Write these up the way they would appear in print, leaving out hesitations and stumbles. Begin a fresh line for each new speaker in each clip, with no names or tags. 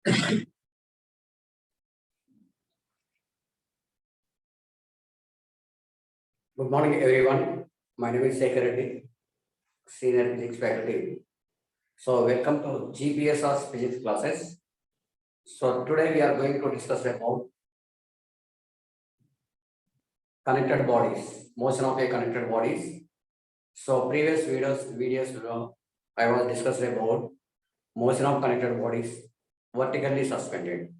Good morning, everyone. My name is Sekhar Reddy, Senior Physics Faculty. So, welcome to GPSR's Physics classes. So, today we are going to discuss about connected bodies, motion of a connected bodies. So, previous videos I was discussed about motion of connected bodies vertically suspended.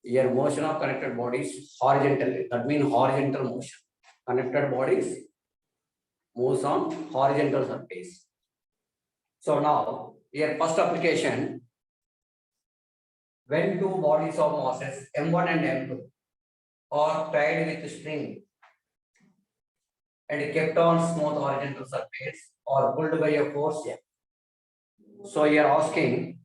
Here, motion of connected bodies horizontally. That means horizontal motion. Connected bodies moves on horizontal surface. So now, here first application, when two bodies of masses M1 and M2 are tied with string and kept on smooth horizontal surface or pulled by a force F. So you are asking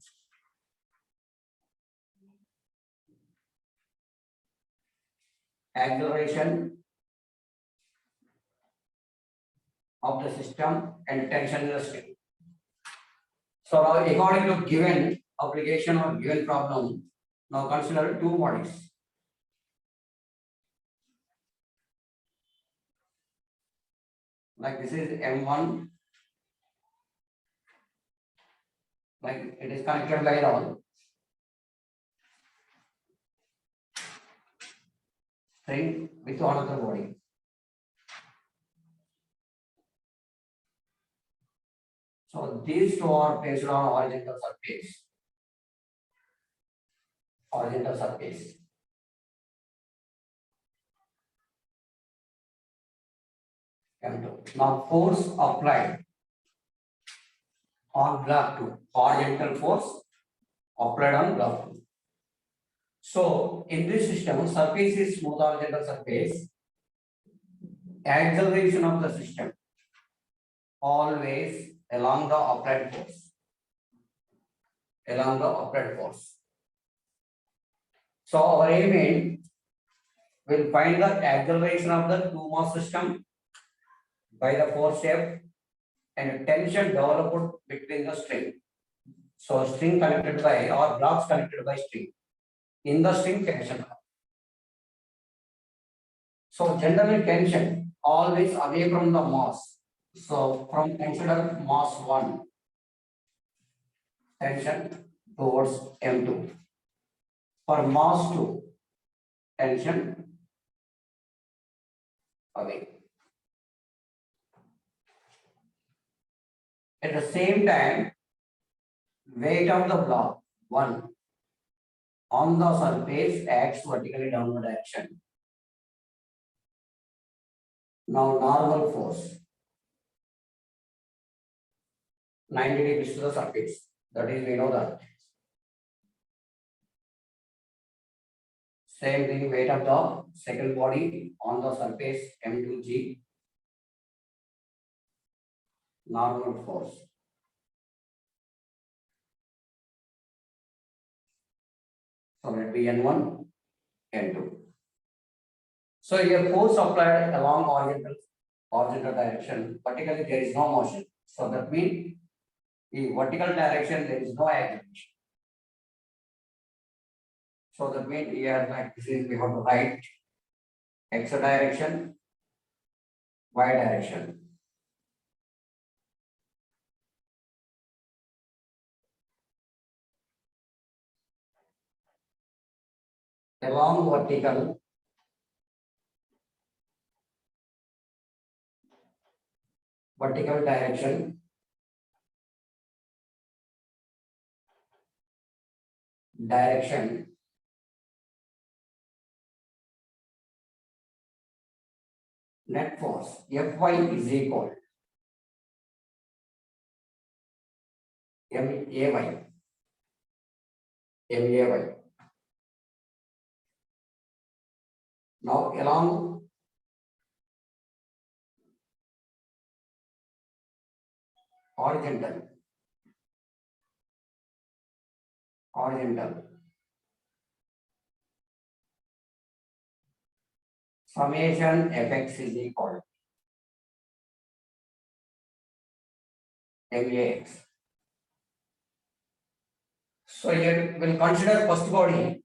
acceleration of the system and tension in the string. So now according to given application or given problem, now consider two bodies. Like this is M1, like it is connected by the string with another body. So these two are placed on horizontal surface. Horizontal surface. M2. Now force applied on block 2. Horizontal force applied on block 2. So in this system, surface is smooth horizontal surface. Acceleration of the system always along the applied force. Along the applied force. So our aim is will find the acceleration of the two mass system by the force F and tension developed between the string. So string connected by or blocks connected by string. In the string tension. So generally tension always away from the mass. So from consider mass 1 tension towards M2. For mass 2 tension away. At the same time, weight of the block 1 on the surface acts vertically downward direction. Now normal force 90 degrees to the surface. That is, we know that. Same thing, weight of the second body on the surface M2G. Normal force. So let be N1, N2. So here force applied along horizontal direction, vertically there is no motion. So that means in vertical direction there is no acceleration. So that means here like this is we have to write X direction, Y direction. Along vertical direction, net force Fy is equal MAY. Now along horizontal summation Fx is equal MAX. So here we'll consider first body.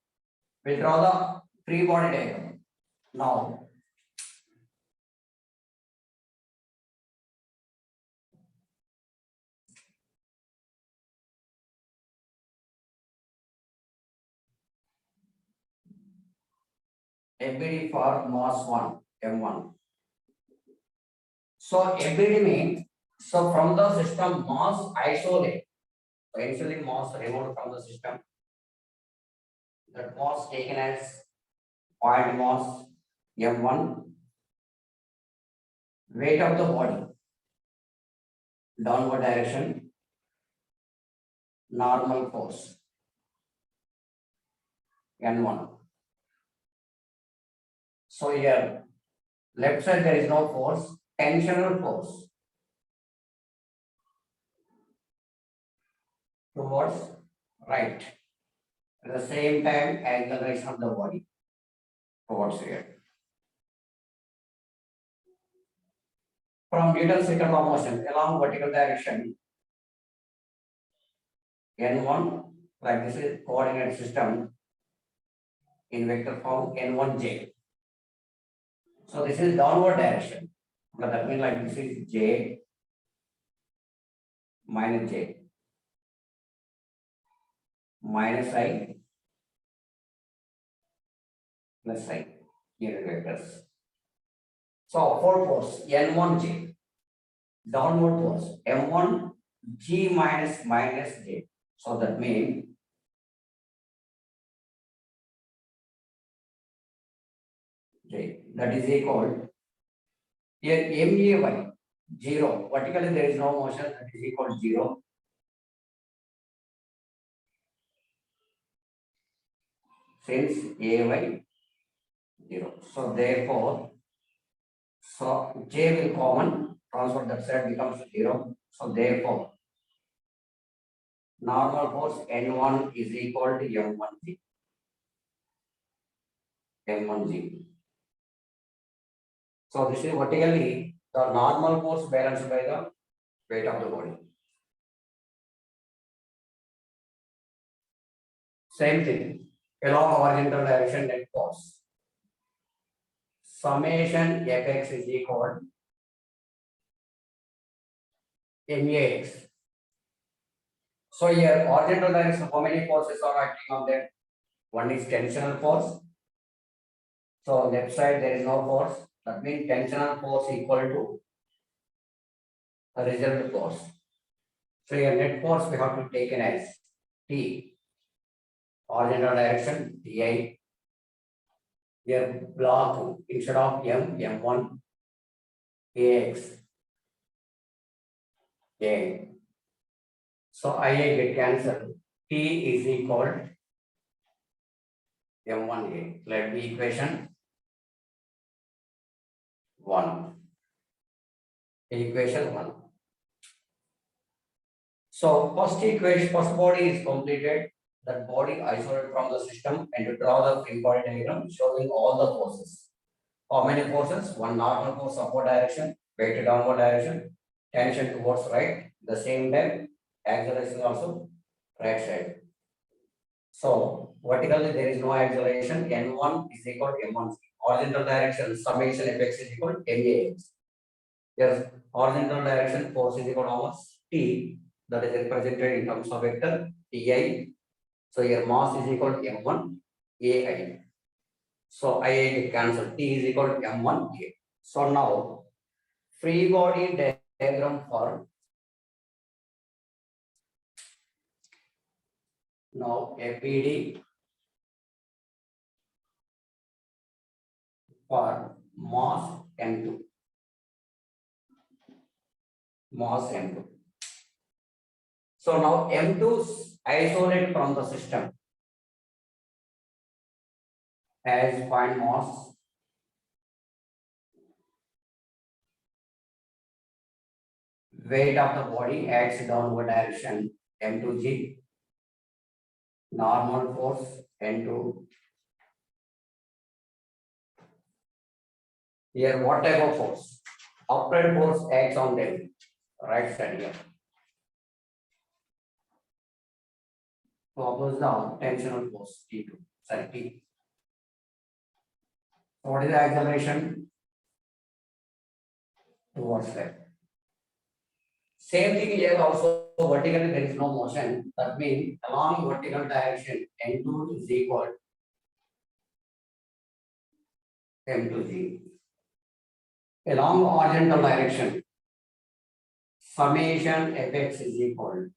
We'll draw the free body diagram. Now, FBD for mass 1, M1. So FBD means, so from the system mass isolate. So initially mass removed from the system. That mass taken as point mass M1. Weight of the body, downward direction, normal force, N1. So here, left side there is no force, tensional force towards right. At the same time, acceleration of the body towards here. From Newton's second law of motion along vertical direction, N1, like this is coordinate system in vector form N1J. So this is downward direction. But that means like this is J minus J minus I plus I unit vectors. So upward force N1J, downward force M1G minus J. So that means J, that is equal here MAY 0. Vertically there is no motion, that is equal to 0. Since AY 0. So therefore, so J will common, transfer that side becomes 0. So therefore, normal force N1 is equal to M1G. M1G. So this is vertically the normal force balanced by the weight of the body. Same thing, along horizontal direction net force. Summation Fx is equal MAX. So here horizontal direction, how many forces are acting on that? One is tensional force. So left side there is no force. That means tensional force equal to the resultant force. So your net force we have to take as T. Horizontal direction Ti. Here block instead of M1 Ax. A. So Ia get cancelled. T is equal M1A. Let me equation 1. Equation 1. So first equation, first body is completed. That body isolated from the system, and to draw the free body diagram showing all the forces. How many forces? One normal force upward direction, weight downward direction, tension towards right. The same time, acceleration also right side. So vertically there is no acceleration. N1 is equal to M1. Horizontal direction summation Fx is equal to MAX. Yes, horizontal direction force is equal to how much? T, that is represented in terms of vector Ti. So your mass is equal to M1 AI. So IA get cancelled. T is equal to M1 A. So now free body diagram for now FBD for mass M2. Mass M2. So now M2 is isolated from the system as point mass. Weight of the body acts downward direction M2G. Normal force N2. Here what type of force? Upward force acts on them. Right side here. to oppose the tensional force T2. Sorry, T. So what is the acceleration? Towards left. Same thing here also, vertically there is no motion. That means along vertical direction, N2 is equal to M2G. Along horizontal direction, summation Fx is equal,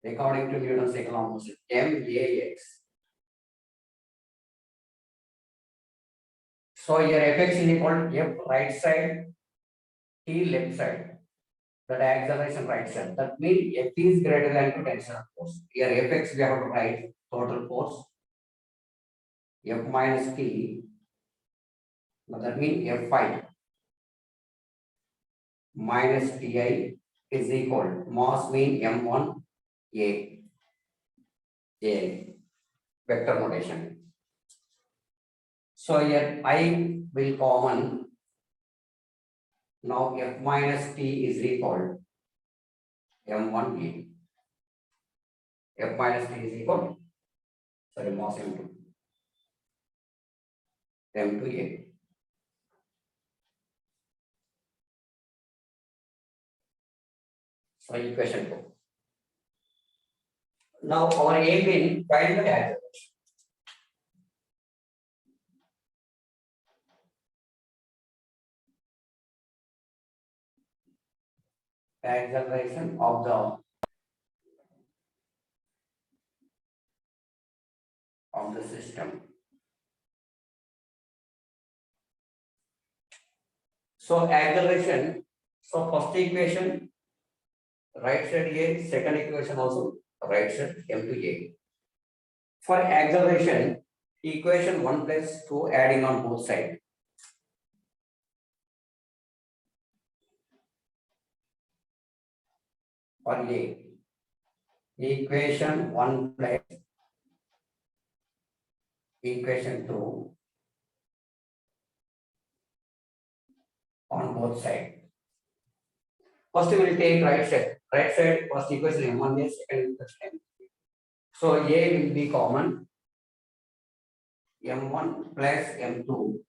according to Newton's second law of motion, MAX. So here Fx is equal to F right side, T left side. That acceleration right side. That means F is greater than to tensile force. Here Fx we have to write total force. F minus T. That means F5 minus Ti is equal mass mean M1 A vector notation. So here I will common. Now F minus T is equal M1 A. F minus T is equal, sorry, mass M2 A. So equation 2. Now our aim in find the acceleration. Acceleration of the system. So acceleration. So first equation right side A, second equation also right side M2A. For acceleration, equation 1 plus 2 adding on both sides. For A, equation 1 plus equation 2 on both sides. First we will take right side. Right side first equation M1A, second equation M2A. So A will be common. M1 plus M2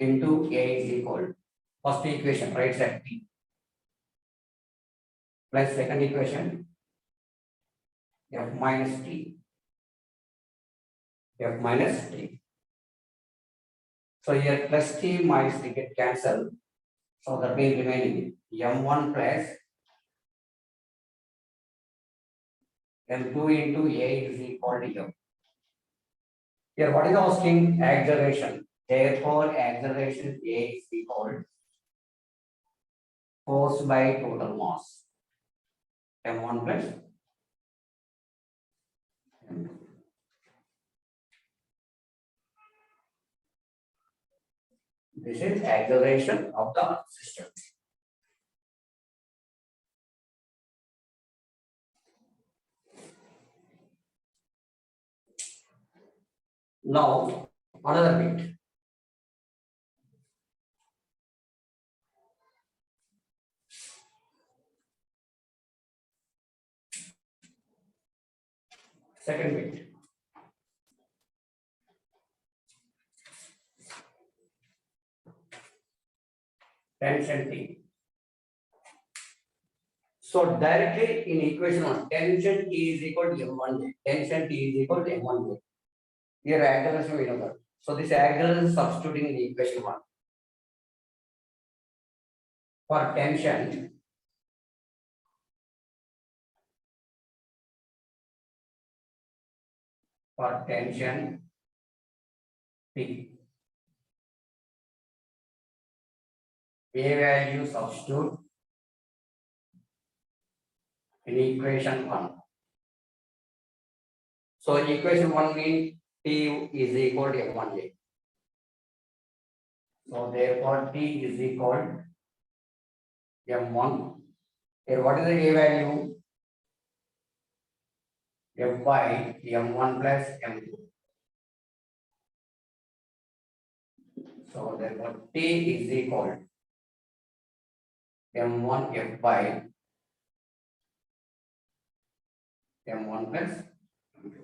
into A is equal. First equation right side P plus second equation F minus T. F minus T. So here plus T minus T get cancelled. So that will remaining M1 plus M2 into A is equal to M. Here what is asking? Acceleration. Therefore acceleration A is equal force by total mass. M1 plus M2. This is acceleration of the system. Now another bit. Second bit. Tension T. So directly in equation 1, tension T is equal to M1. Tension T is equal to M1. Here acceleration we know that. So this acceleration is substituting in equation 1. For tension, P, A value substitute in equation 1. So equation 1 means T is equal to M1A. So therefore T is equal to M1. Here what is the A value? F by M1 plus M2. So therefore T is equal to M1 F by M1 plus M2.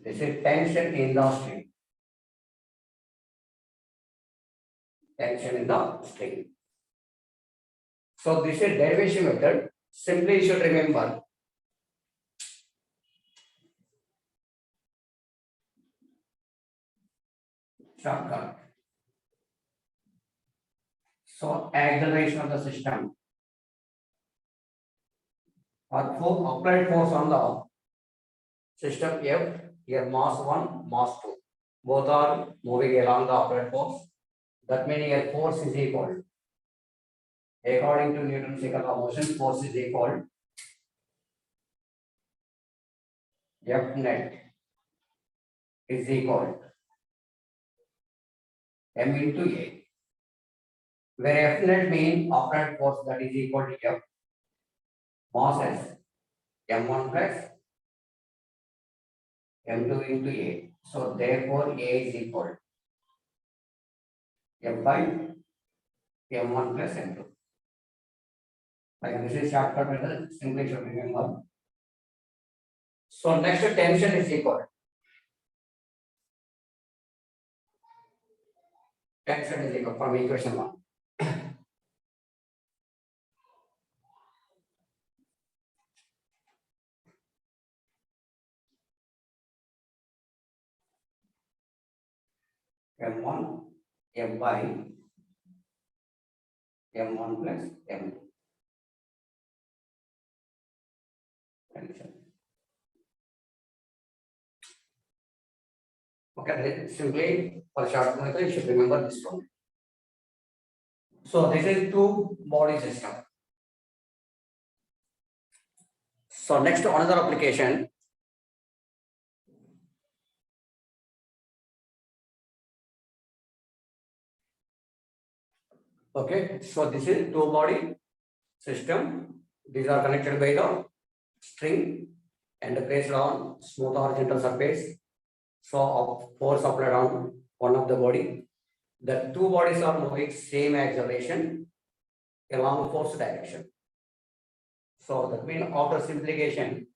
This is tension in the string. Tension in the string. So this is derivation method. Simply you should remember shortcut. So acceleration of the system or applied force on the system F, here mass 1, mass 2. Both are moving along the applied force. That means here force is equal. According to Newton's second law of motion, force is equal F net is equal M into A. Where F net means applied force that is equal to F mass S M1 plus M2 into A. So therefore A is equal F by M1 plus M2. Like this is shortcut method, simply should remember. So next tension is equal. Tension is equal from equation 1. M1 F by M1 plus M2. Tension. Okay, simply for short method, you should remember this one. So this is two body system. So next another application. Okay, so this is two body system. These are connected by the string and placed on smooth horizontal surface. So force applied on one of the body. The two bodies are moving same acceleration along force direction. So that means after simplification,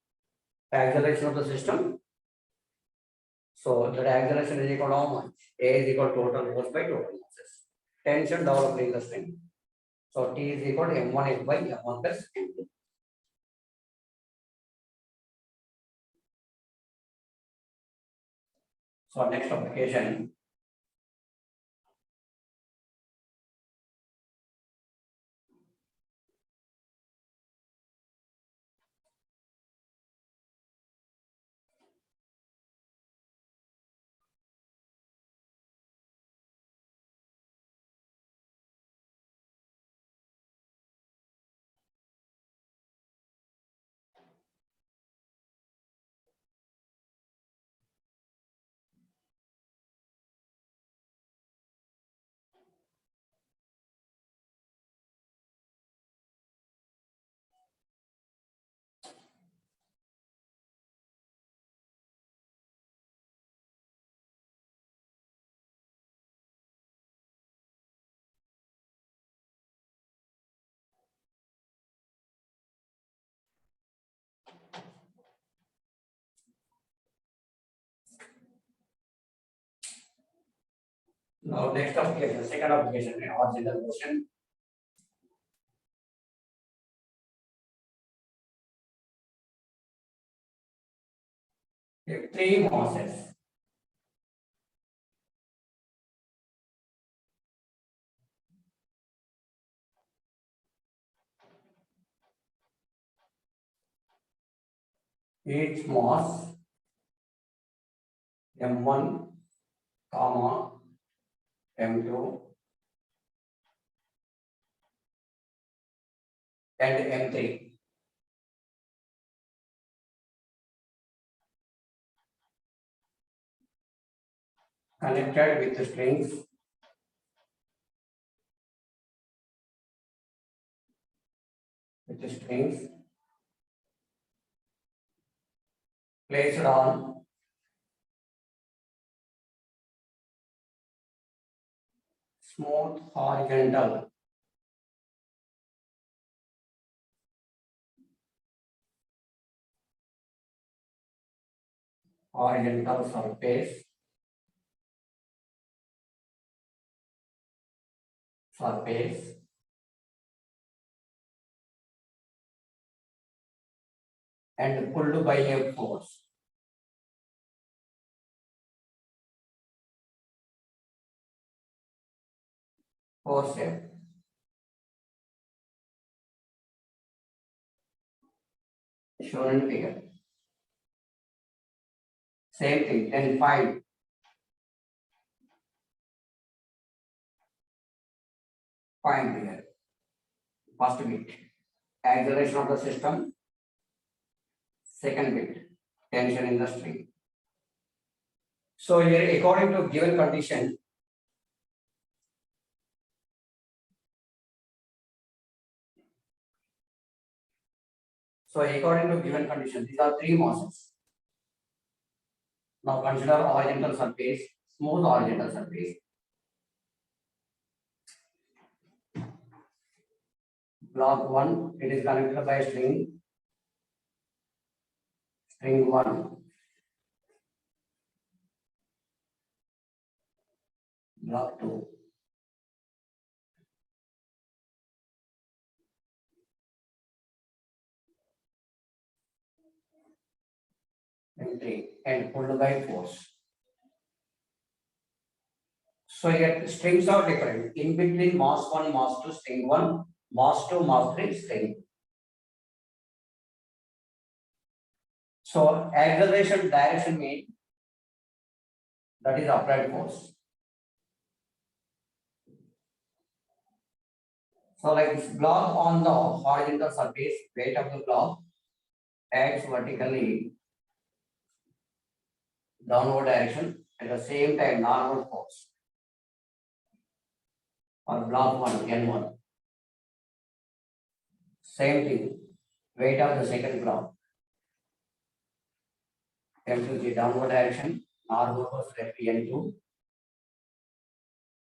acceleration of the system. So that acceleration is equal to how much? A is equal to total force by total masses. Tension developed in the string. So T is equal to M1 F by M1 plus M2. So next application. Now next application, second application, original motion. Three masses. Each mass M1, comma M2 and M3. Connected with the strings placed on smooth horizontal horizontal surface and pulled by a force. Force F. Shown in figure. Same thing. Then find here. First bit, acceleration of the system. Second bit, tension in the string. So here, according to given condition, these are three masses. Now consider horizontal surface, smooth horizontal surface. Block 1, it is connected by string 1. Block 2. And 3, and pulled by force. So here strings are different. In between mass 1, mass 2, string 1, mass 2, mass 3, string. So acceleration direction mean that is applied force. So like this block on the horizontal surface, weight of the block acts vertically downward direction, at the same time normal force. Or block 1, N1. Same thing, weight of the second block. M2G downward direction, normal force left N2,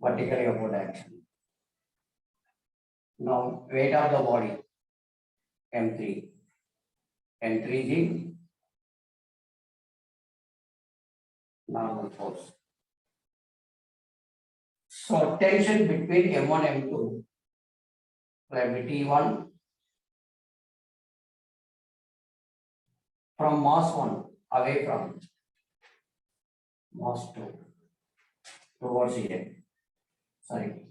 vertically upward direction. Now weight of the body, M3, N3G, normal force. So tension between M1 and M2 will be T1 from mass 1 away from mass 2 towards here. Sorry.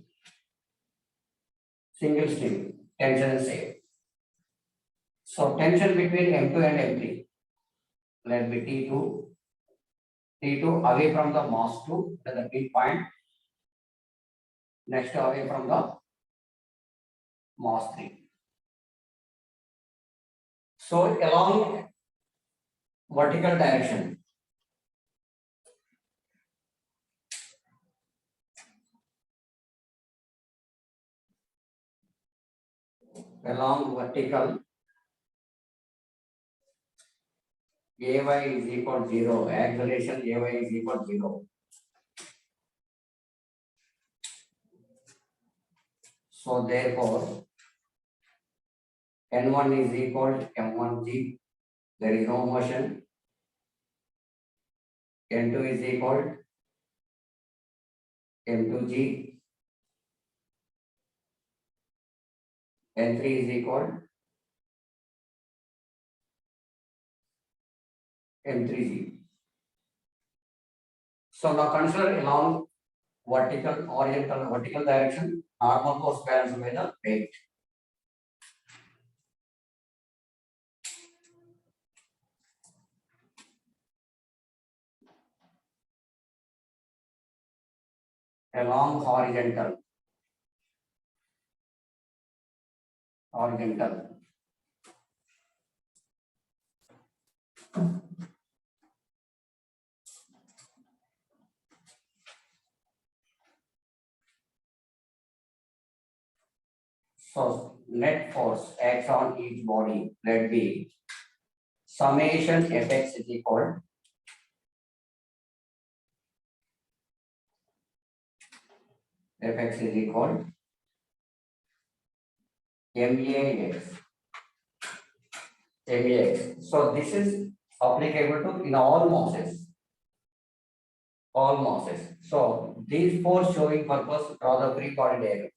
Single string, tension is same. So tension between M2 and M3 let be T2 away from the mass 2 at the midpoint, next away from the mass 3. So along vertical direction, Ay is equal to 0, acceleration Ay is equal to 0. So therefore, N1 is equal to M1G, there is no motion. N2 is equal to M2G, N3 is equal to M3G. So now consider along vertical direction, normal force balanced by the weight. Along horizontal. So net force acts on each body, let be summation Fx is equal MAX. So this is applicable to in all masses. all masses. So these four showing purpose draw the free body diagram.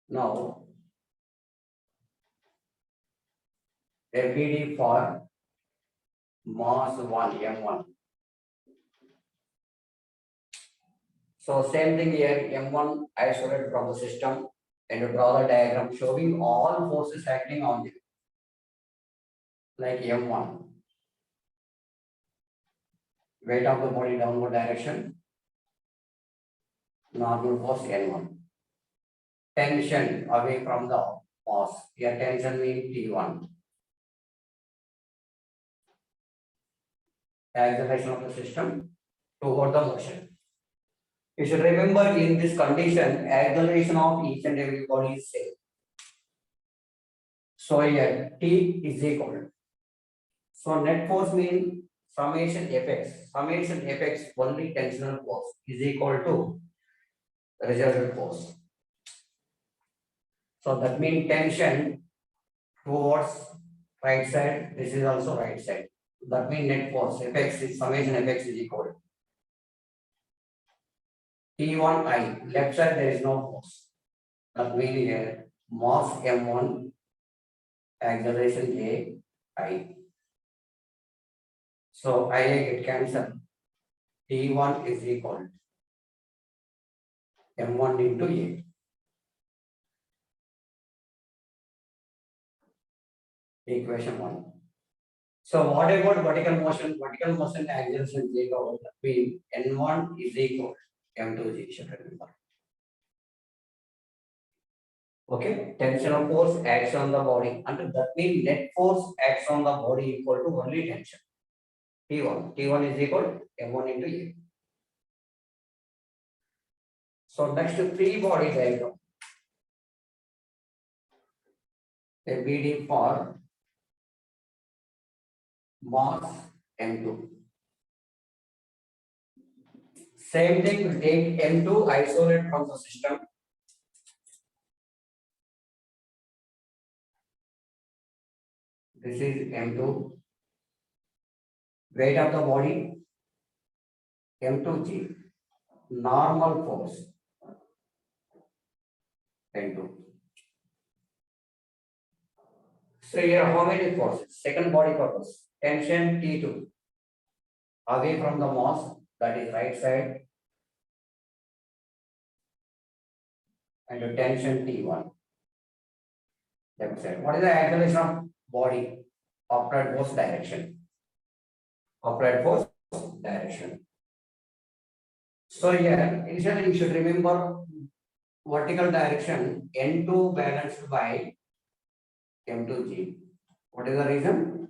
Now FBD for mass 1 M1. So same thing here, M1 isolated from the system and you draw the diagram showing all forces acting on it. Like M1. Weight of the body downward direction. Normal force N1. Tension away from the mass. Here tension means T1. Acceleration of the system toward the motion. You should remember in this condition, acceleration of each and every body is same. So here T is equal. So net force means summation Fx. Summation Fx only tensional force is equal to resultant force. So that means tension towards right side. This is also right side. That means net force Fx is summation Fx is equal. T1I left side there is no force. That means here mass M1 acceleration A I. So IA get cancelled. T1 is equal M1 into A. Equation 1. So what about vertical motion? Vertical motion acceleration J over that means N1 is equal M2G should remember. Okay, tensional force acts on the body. And that means net force acts on the body equal to only tension. T1. T1 is equal M1 into A. So next free body diagram. A BD for mass M2. Same thing, we take M2 isolate from the system. This is M2. Weight of the body M2G. Normal force N2. So here how many forces? Second body purpose. Tension T2. Away from the mass, that is right side. And the tension T1. Left side. What is the acceleration of body? Upward force direction. Upward force direction. So here, initially you should remember vertical direction N2 balanced by M2G. What is the reason?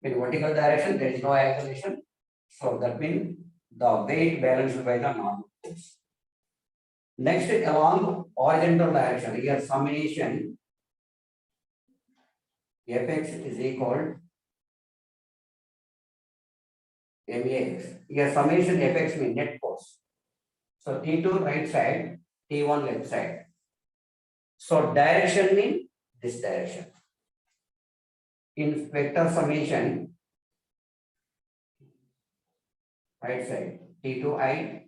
In vertical direction, there is no acceleration. So that means the weight balanced by the normal force. Next, along horizontal direction, here summation Fx is equal MAX. Here summation Fx means net force. So T2 right side, T1 left side. So direction means this direction. In vector summation, right side, T2I,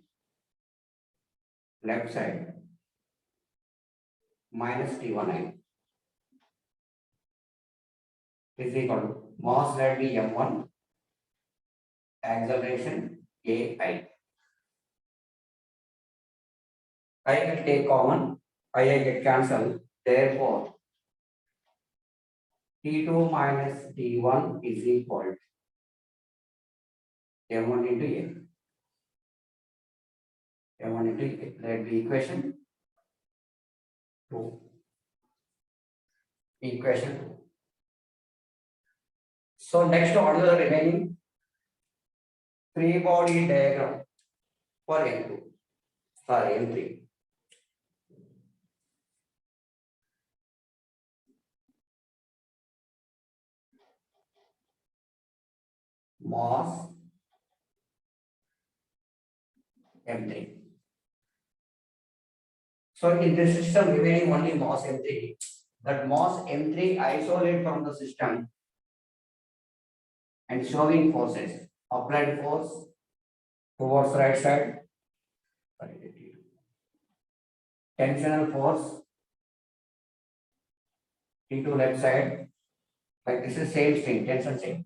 left side, minus T1I is equal to mass that be M1, acceleration AI. I will take common, I get cancelled, therefore T2 minus T1 is equal to M1 into A. M1 into A. Let be equation 2. Equation 2. So next, what is the remaining free body diagram for M2? Sorry, M3. Mass M3. So in this system remaining only mass M3. That mass M3 isolate from the system and showing forces. Applied force towards right side, tensional force into left side, like this is same string, tension string.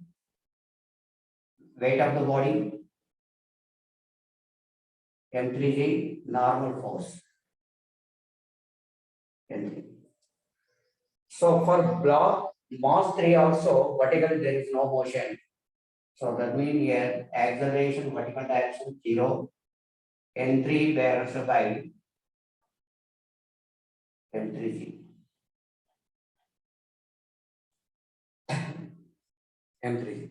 Weight of the body, M3G, normal force. M3. So for block mass 3 also, vertically there is no motion. So that means here acceleration vertical direction 0, N3 bears by M3G. M3G.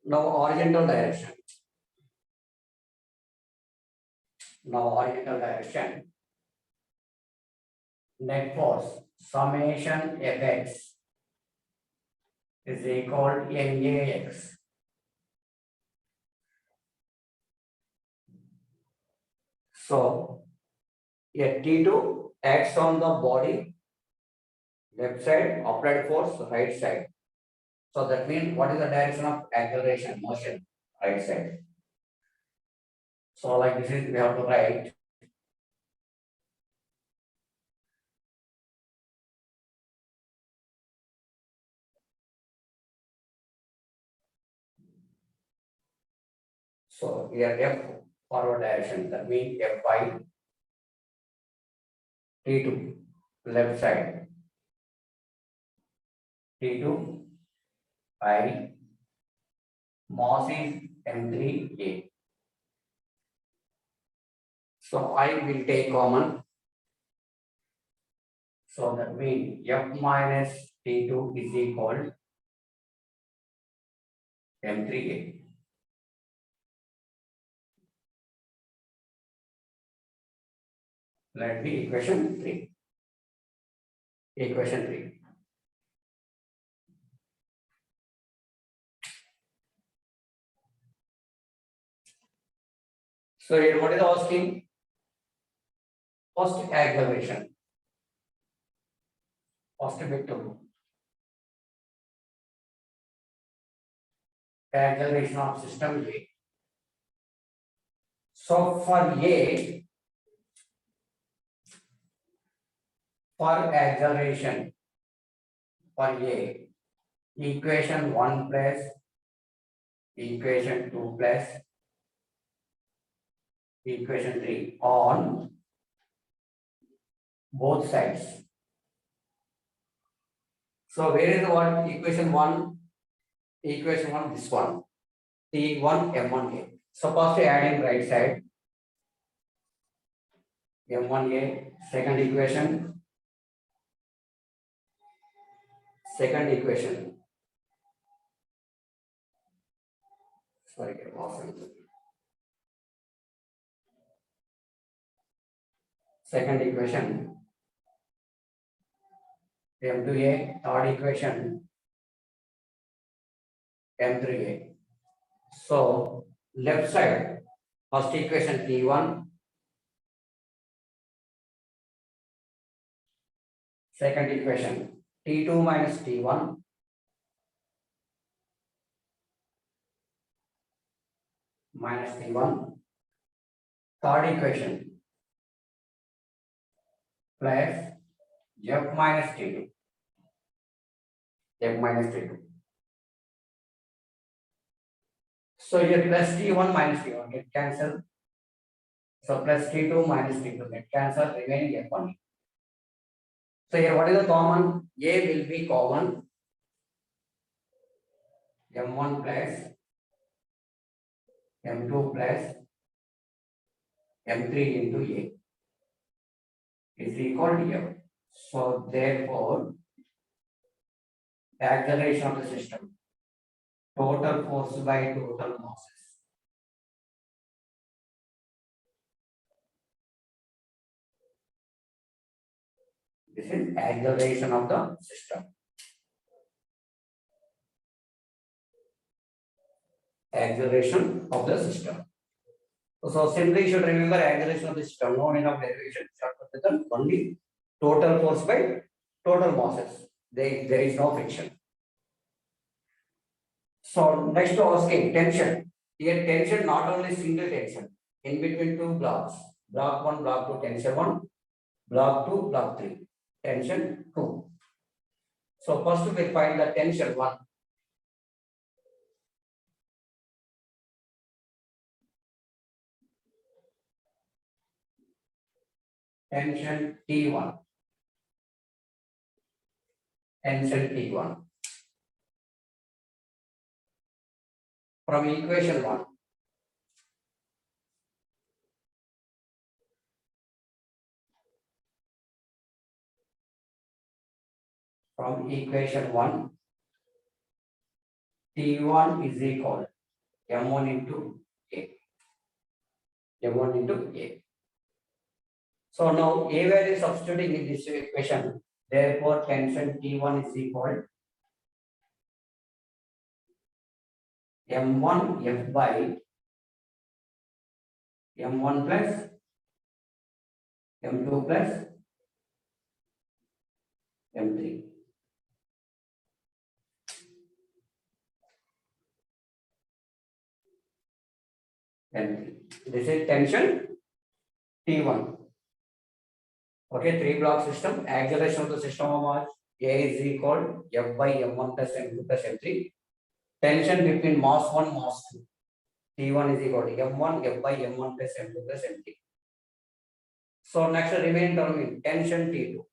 Now horizontal direction. Net force summation Fx is equal to NAX. So a T2 acts on the body, left side, applied force, right side. So that means what is the direction of acceleration, motion, right side. So like this is we have to write. So here F forward direction, that means F by T2 left side, T2 by mass is M3A. So I will take common. So that means F minus T2 is equal M3A. Let me equation 3. Equation 3. So here what is asking? First acceleration. First vector. Acceleration of system A. So for A, for acceleration, for A, equation 1 plus equation 2 plus equation 3 on both sides. So where is the one equation 1? Equation 1, this one. T1 M1A. Suppose to add in right side. M1A, second equation. Second equation. Sorry, get off. Second equation. M2A, third equation. M3A. So left side, first equation T1. Second equation T2 minus T1 minus T1. Third equation plus F minus T2. F minus T2. So here plus T1 minus T1 get cancelled. So plus T2 minus T2 get cancelled, remaining F1. So here what is the common? A will be common. M1 plus M2 plus M3 into A is equal to F. So therefore, acceleration of the system, total force by total masses. This is acceleration of the system. Acceleration of the system. So simply you should remember acceleration of the system, no need of derivation. Only total force by total masses. There is no friction. So next to asking tension. Here tension not only single tension in between two blocks. Block 1, block 2, tension 1, block 2, block 3, tension 2. So first we find the tension 1. Tension T1. Tension T1. From equation 1. From equation 1, T1 is equal to M1 into A. M1 into A. So now A value substituting in this equation. Therefore, tension T1 is equal to M1 F by M1 plus M2 plus M3. This is tension T1. Okay, 3-block system. Acceleration of the system of mass A is equal to F by M1 plus M2 plus M3. Tension between mass 1, mass 2. T1 is equal to M1 F by M1 plus M2 plus M3. So next remaining term is tension T2.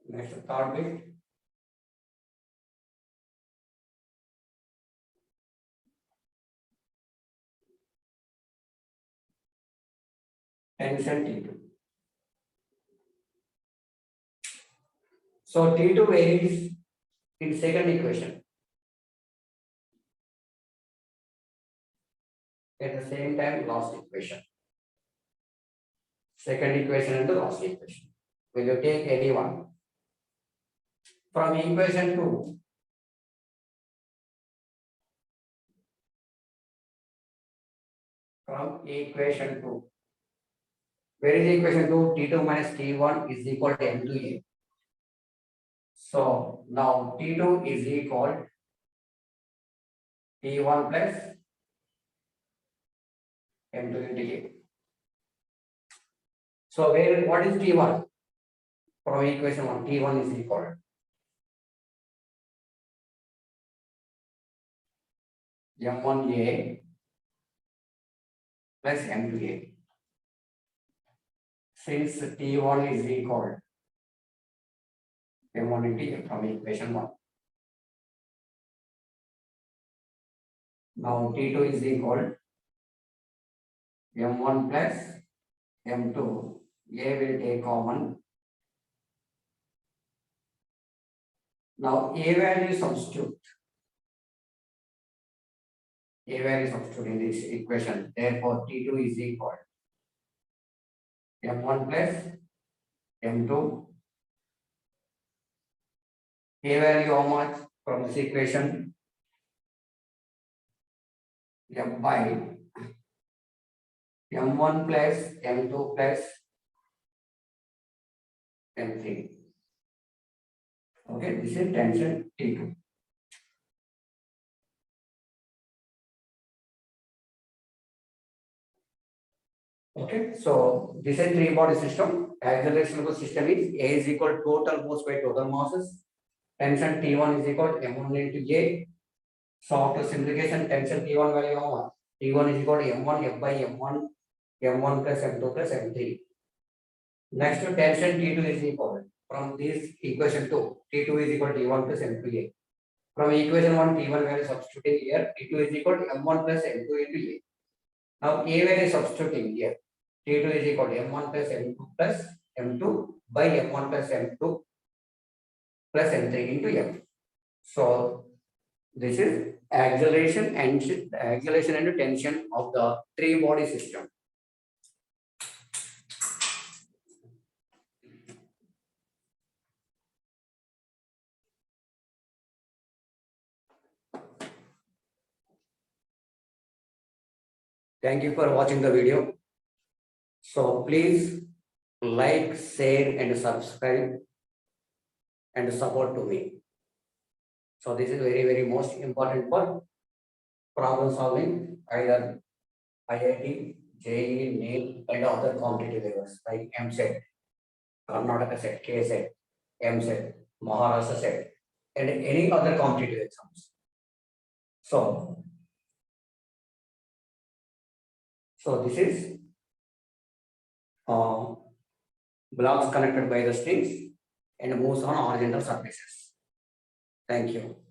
Next third bit. Tension T2. So T2 varies in second equation. At the same time, last equation. Second equation and the last equation. Will you take any one? From equation 2, from equation 2. Where is equation 2? T2 minus T1 is equal to M2A. So now T2 is equal to T1 plus M2 into A. So what is T1? From equation 1, T1 is equal to M1A plus M2A. Since T1 is equal to M1 into A from equation 1. Now T2 is equal to M1 plus M2. A will take common. Now A value substitute. A value substitute in this equation. Therefore, T2 is equal to M1 plus M2. A value how much from this equation? M by M1 plus M2 plus M3. Okay, this is tension T2. Okay, so this is 3-body system. Acceleration of the system is A is equal to total force by total masses. Tension T1 is equal to M1 into J. So after simplification, tension T1 value how much? T1 is equal to M1 F by M1, M1 plus M2 plus M3. Next to tension T2 is equal from this equation 2, T2 is equal to T1 plus M2A. From equation 1, T1 value substituting here, T2 is equal to M1 plus M2 into A. Now A value substituting here, T2 is equal to M1 plus M2 plus M2 by M1 plus M2 plus M3 into M. So this is acceleration and tension of the three body system. Thank you for watching the video. So please like, share, and subscribe and support to me. So this is very most important for problem solving, either IIT, JEE, NEET, and other competitive levels like MSET, Karnataka set, KSET, MSET, Maharashtra set, and any other competitive exams. So this is blocks connected by the strings and moves on horizontal surfaces. Thank you.